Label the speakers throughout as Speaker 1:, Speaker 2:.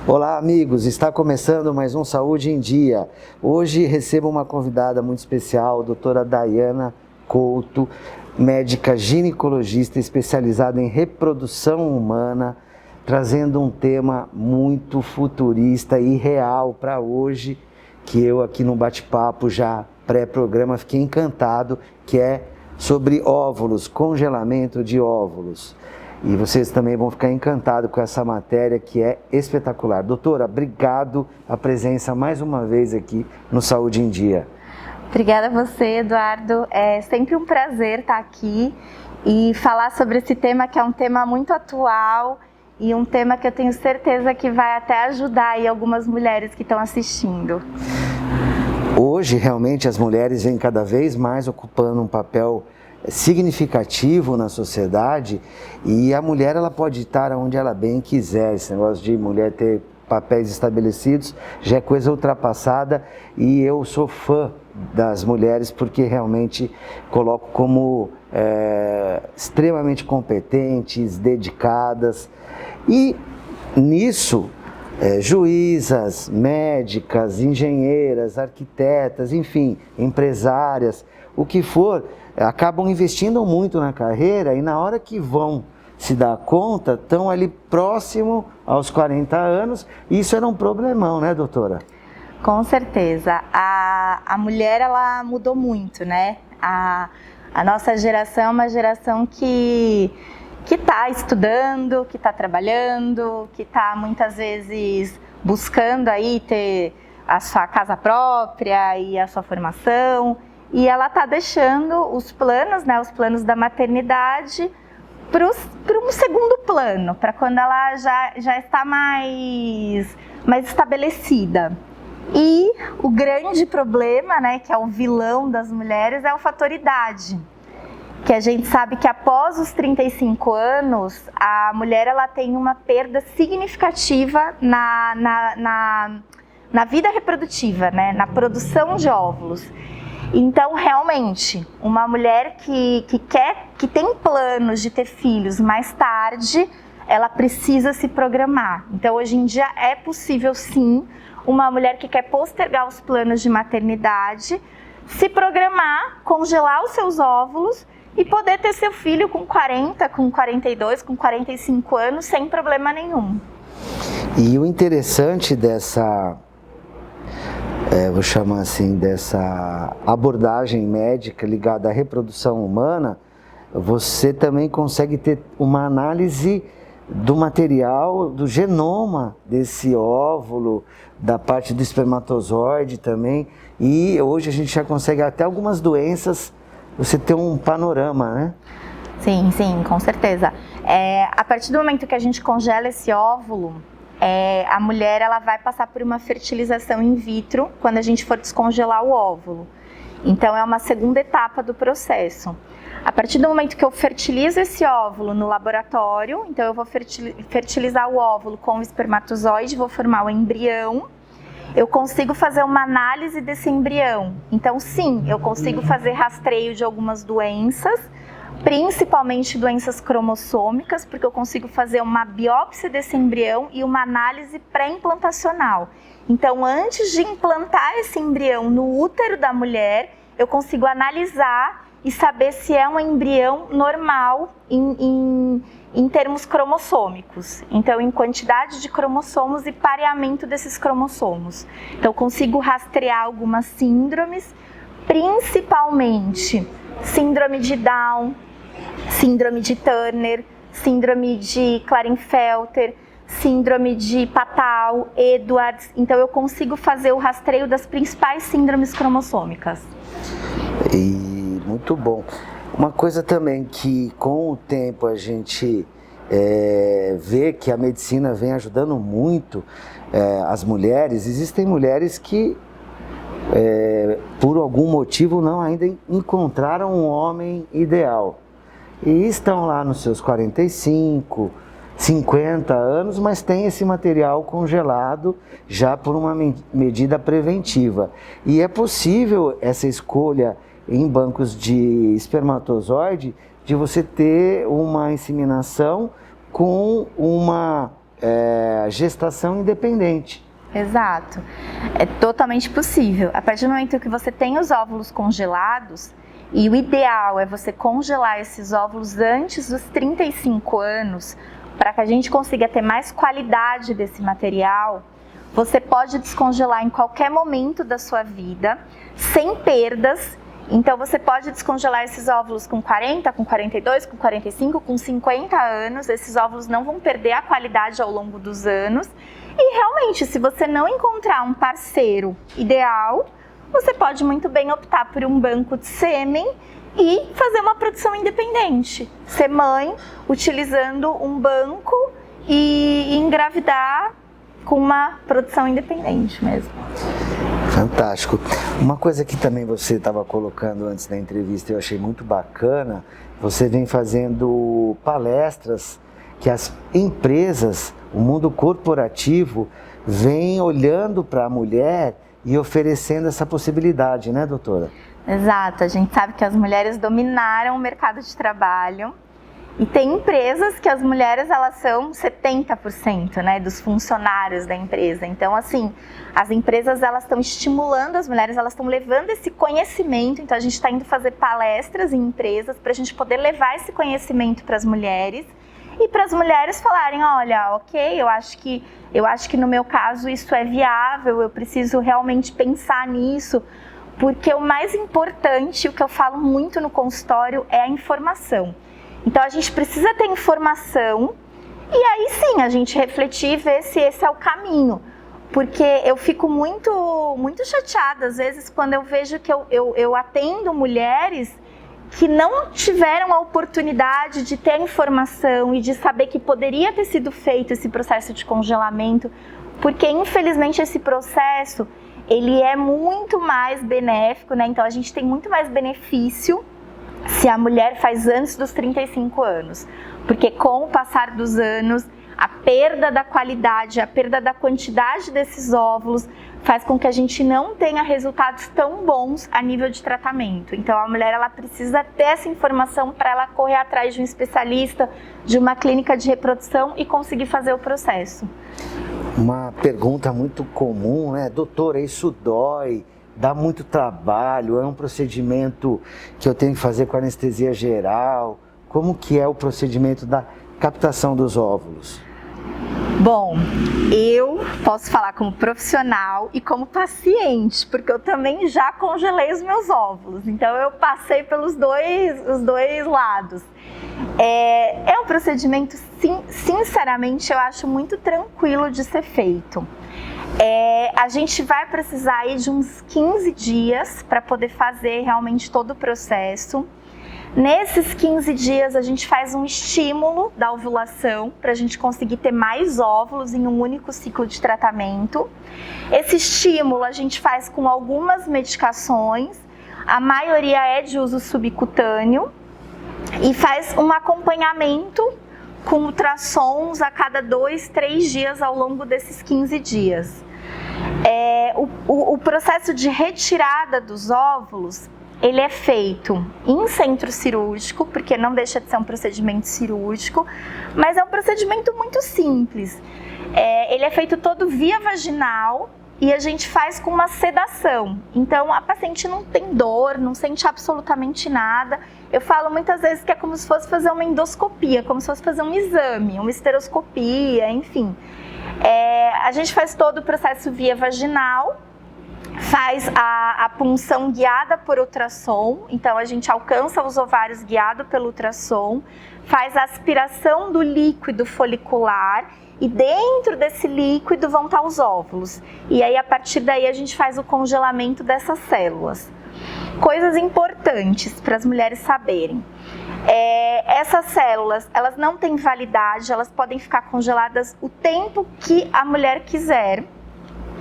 Speaker 1: Olá, amigos, está começando mais um Saúde em Dia. Hoje recebo uma convidada muito especial, a doutora Daiana Couto, médica ginecologista especializada em reprodução humana, trazendo um tema muito futurista e real para hoje, que eu aqui no bate-papo já pré-programa fiquei encantado, que é sobre óvulos, congelamento de óvulos. E vocês também vão ficar encantados com essa matéria que é espetacular. Doutora, obrigado a presença mais uma vez aqui no Saúde em Dia.
Speaker 2: Obrigada a você, Eduardo. É sempre um prazer estar aqui e falar sobre esse tema que é um tema muito atual e um tema que eu tenho certeza que vai até ajudar aí algumas mulheres que estão assistindo.
Speaker 1: Hoje, realmente, as mulheres vêm cada vez mais ocupando um papel significativo na sociedade e a mulher ela pode estar onde ela bem quiser. Esse negócio de mulher ter papéis estabelecidos já é coisa ultrapassada e eu sou fã das mulheres porque realmente coloco como extremamente competentes, dedicadas e nisso juízas, médicas, engenheiras, arquitetas, enfim, empresárias, o que for, acabam investindo muito na carreira e na hora que vão se dar conta, estão ali próximo aos 40 anos, e isso era um problemão, né, doutora?
Speaker 2: Com certeza. A mulher, ela mudou muito, né? A nossa geração é uma geração que está estudando, que está trabalhando, que está muitas vezes buscando aí ter a sua casa própria e a sua formação. E ela está deixando os planos, né, os planos da maternidade para um segundo plano, para quando ela já está mais estabelecida. E o grande problema, né, que é o vilão das mulheres, é o fator idade. Que a gente sabe que após os 35 anos, a mulher ela tem uma perda significativa na vida reprodutiva, né, na produção de óvulos. Então, realmente, uma mulher que tem planos de ter filhos mais tarde, ela precisa se programar. Então, hoje em dia é possível sim, uma mulher que quer postergar os planos de maternidade, se programar, congelar os seus óvulos e poder ter seu filho com 40, com 42, com 45 anos, sem problema nenhum.
Speaker 1: E o interessante dessa vou chamar assim, dessa abordagem médica ligada à reprodução humana, você também consegue ter uma análise do material, do genoma desse óvulo, da parte do espermatozoide também, e hoje a gente já consegue até algumas doenças, você ter um panorama, né?
Speaker 2: Sim, sim, com certeza. A partir do momento que a gente congela esse óvulo, a mulher ela vai passar por uma fertilização in vitro quando a gente for descongelar o óvulo. Então é uma segunda etapa do processo. A partir do momento que eu fertilizo esse óvulo no laboratório, então eu vou fertilizar o óvulo com o espermatozoide, vou formar o embrião. Eu consigo fazer uma análise desse embrião. Então sim, eu consigo fazer rastreio de algumas doenças, principalmente doenças cromossômicas, porque eu consigo fazer uma biópsia desse embrião e uma análise pré-implantacional. Então, antes de implantar esse embrião no útero da mulher, eu consigo analisar e saber se é um embrião normal em termos cromossômicos. Então, em quantidade de cromossomos e pareamento desses cromossomos. Então, eu consigo rastrear algumas síndromes, principalmente síndrome de Down, síndrome de Turner, síndrome de Klinefelter, síndrome de Patau, Edwards. Então eu consigo fazer o rastreio das principais síndromes cromossômicas.
Speaker 1: E muito bom. Uma coisa também que com o tempo a gente vê que a medicina vem ajudando muito as mulheres. Existem mulheres que por algum motivo não ainda encontraram um homem ideal. E estão lá nos seus 45, 50 anos, mas tem esse material congelado já por uma medida preventiva. E é possível essa escolha em bancos de espermatozoide de você ter uma inseminação com uma gestação independente.
Speaker 2: Exato, é totalmente possível. A partir do momento que você tem os óvulos congelados, e o ideal é você congelar esses óvulos antes dos 35 anos, para que a gente consiga ter mais qualidade desse material, você pode descongelar em qualquer momento da sua vida, sem perdas. Então você pode descongelar esses óvulos com 40, com 42, com 45, com 50 anos. Esses óvulos não vão perder a qualidade ao longo dos anos. E realmente, se você não encontrar um parceiro ideal, você pode muito bem optar por um banco de sêmen e fazer uma produção independente. Ser mãe utilizando um banco e engravidar com uma produção independente mesmo.
Speaker 1: Fantástico. Uma coisa que também você estava colocando antes da entrevista, eu achei muito bacana, você vem fazendo palestras que as empresas, o mundo corporativo, vem olhando para a mulher e oferecendo essa possibilidade, né, doutora?
Speaker 2: Exato, a gente sabe que as mulheres dominaram o mercado de trabalho e tem empresas que as mulheres elas são 70%, né, dos funcionários da empresa. Então, assim, as empresas elas estão estimulando as mulheres, elas estão levando esse conhecimento. Então, a gente está indo fazer palestras em empresas para a gente poder levar esse conhecimento para as mulheres e para as mulheres falarem, olha, ok, eu acho que no meu caso isso é viável, eu preciso realmente pensar nisso, porque o mais importante, o que eu falo muito no consultório, é a informação. Então a gente precisa ter informação e aí sim a gente refletir e ver se esse é o caminho. Porque eu fico muito chateada às vezes quando eu vejo que eu atendo mulheres que não tiveram a oportunidade de ter a informação e de saber que poderia ter sido feito esse processo de congelamento, porque infelizmente esse processo ele é muito mais benéfico, né? Então a gente tem muito mais benefício se a mulher faz antes dos 35 anos, porque com o passar dos anos, a perda da qualidade, a perda da quantidade desses óvulos faz com que a gente não tenha resultados tão bons a nível de tratamento. Então a mulher ela precisa ter essa informação para ela correr atrás de um especialista, de uma clínica de reprodução e conseguir fazer o processo.
Speaker 1: Uma pergunta muito comum, né? Doutora, isso dói? Dá muito trabalho? É um procedimento que eu tenho que fazer com anestesia geral? Como que é o procedimento da captação dos óvulos?
Speaker 2: Bom, eu posso falar como profissional e como paciente, porque eu também já congelei os meus óvulos, então eu passei pelos os dois lados. É um procedimento, sinceramente, eu acho muito tranquilo de ser feito. A gente vai precisar aí de uns 15 dias para poder fazer realmente todo o processo. Nesses 15 dias a gente faz um estímulo da ovulação para a gente conseguir ter mais óvulos em um único ciclo de tratamento. Esse estímulo a gente faz com algumas medicações, a maioria é de uso subcutâneo, e faz um acompanhamento com ultrassons a cada 2, 3 dias ao longo desses 15 dias. O processo de retirada dos óvulos, ele é feito em centro cirúrgico, porque não deixa de ser um procedimento cirúrgico, mas é um procedimento muito simples. Ele é feito todo via vaginal e a gente faz com uma sedação. Então a paciente não tem dor, não sente absolutamente nada. Eu falo muitas vezes que é como se fosse fazer uma endoscopia, como se fosse fazer um exame, uma esteroscopia, enfim. A gente faz todo o processo via vaginal, faz a punção guiada por ultrassom, então a gente alcança os ovários guiado pelo ultrassom, faz a aspiração do líquido folicular e dentro desse líquido vão estar os óvulos. E aí a partir daí a gente faz o congelamento dessas células. Coisas importantes para as mulheres saberem. Essas células, elas não têm validade, elas podem ficar congeladas o tempo que a mulher quiser.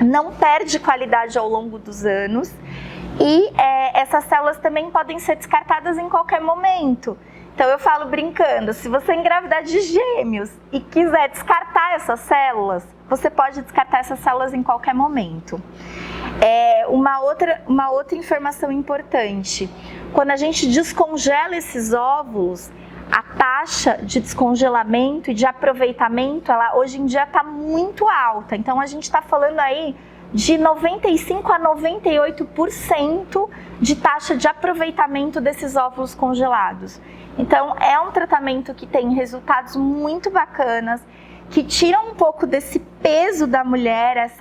Speaker 2: Não perde qualidade ao longo dos anos e essas células também podem ser descartadas em qualquer momento. Então eu falo brincando, se você engravidar de gêmeos e quiser descartar essas células, você pode descartar essas células em qualquer momento. Uma outra informação importante, quando a gente descongela esses óvulos, a taxa de descongelamento e de aproveitamento, ela hoje em dia está muito alta. Então a gente está falando aí de 95 a 98% de taxa de aproveitamento desses óvulos congelados. Então é um tratamento que tem resultados muito bacanas, que tira um pouco desse peso da mulher,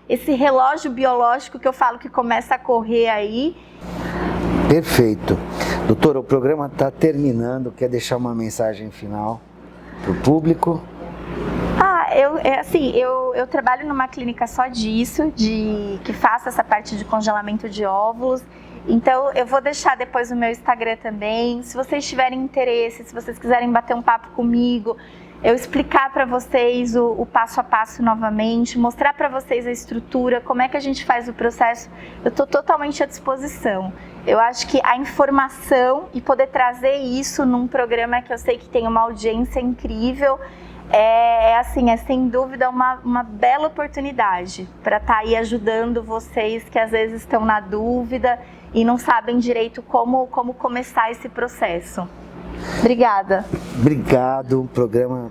Speaker 2: esse relógio biológico que eu falo que começa a correr aí.
Speaker 1: Perfeito. Doutora, o programa está terminando, quer deixar uma mensagem final para o público?
Speaker 2: Eu trabalho numa clínica só disso, que faça essa parte de congelamento de óvulos. Então eu vou deixar depois o meu Instagram também. Se vocês tiverem interesse, se vocês quiserem bater um papo comigo, eu explicar para vocês o passo a passo novamente, mostrar para vocês a estrutura, como é que a gente faz o processo, eu estou totalmente à disposição. Eu acho que a informação e poder trazer isso num programa que eu sei que tem uma audiência incrível, é sem dúvida uma bela oportunidade para estar aí ajudando vocês que às vezes estão na dúvida e não sabem direito como começar esse processo. Obrigada.
Speaker 1: Obrigado, um programa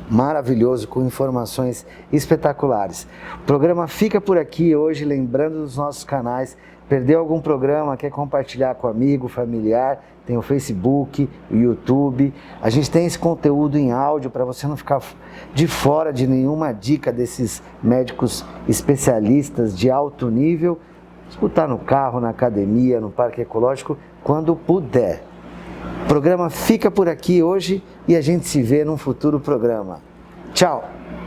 Speaker 1: maravilhoso com informações espetaculares. O programa fica por aqui hoje, lembrando dos nossos canais. Perdeu algum programa, quer compartilhar com amigo, familiar, tem o Facebook, o YouTube. A gente tem esse conteúdo em áudio para você não ficar de fora de nenhuma dica desses médicos especialistas de alto nível. Escutar no carro, na academia, no parque ecológico, quando puder. O programa fica por aqui hoje e a gente se vê num futuro programa. Tchau!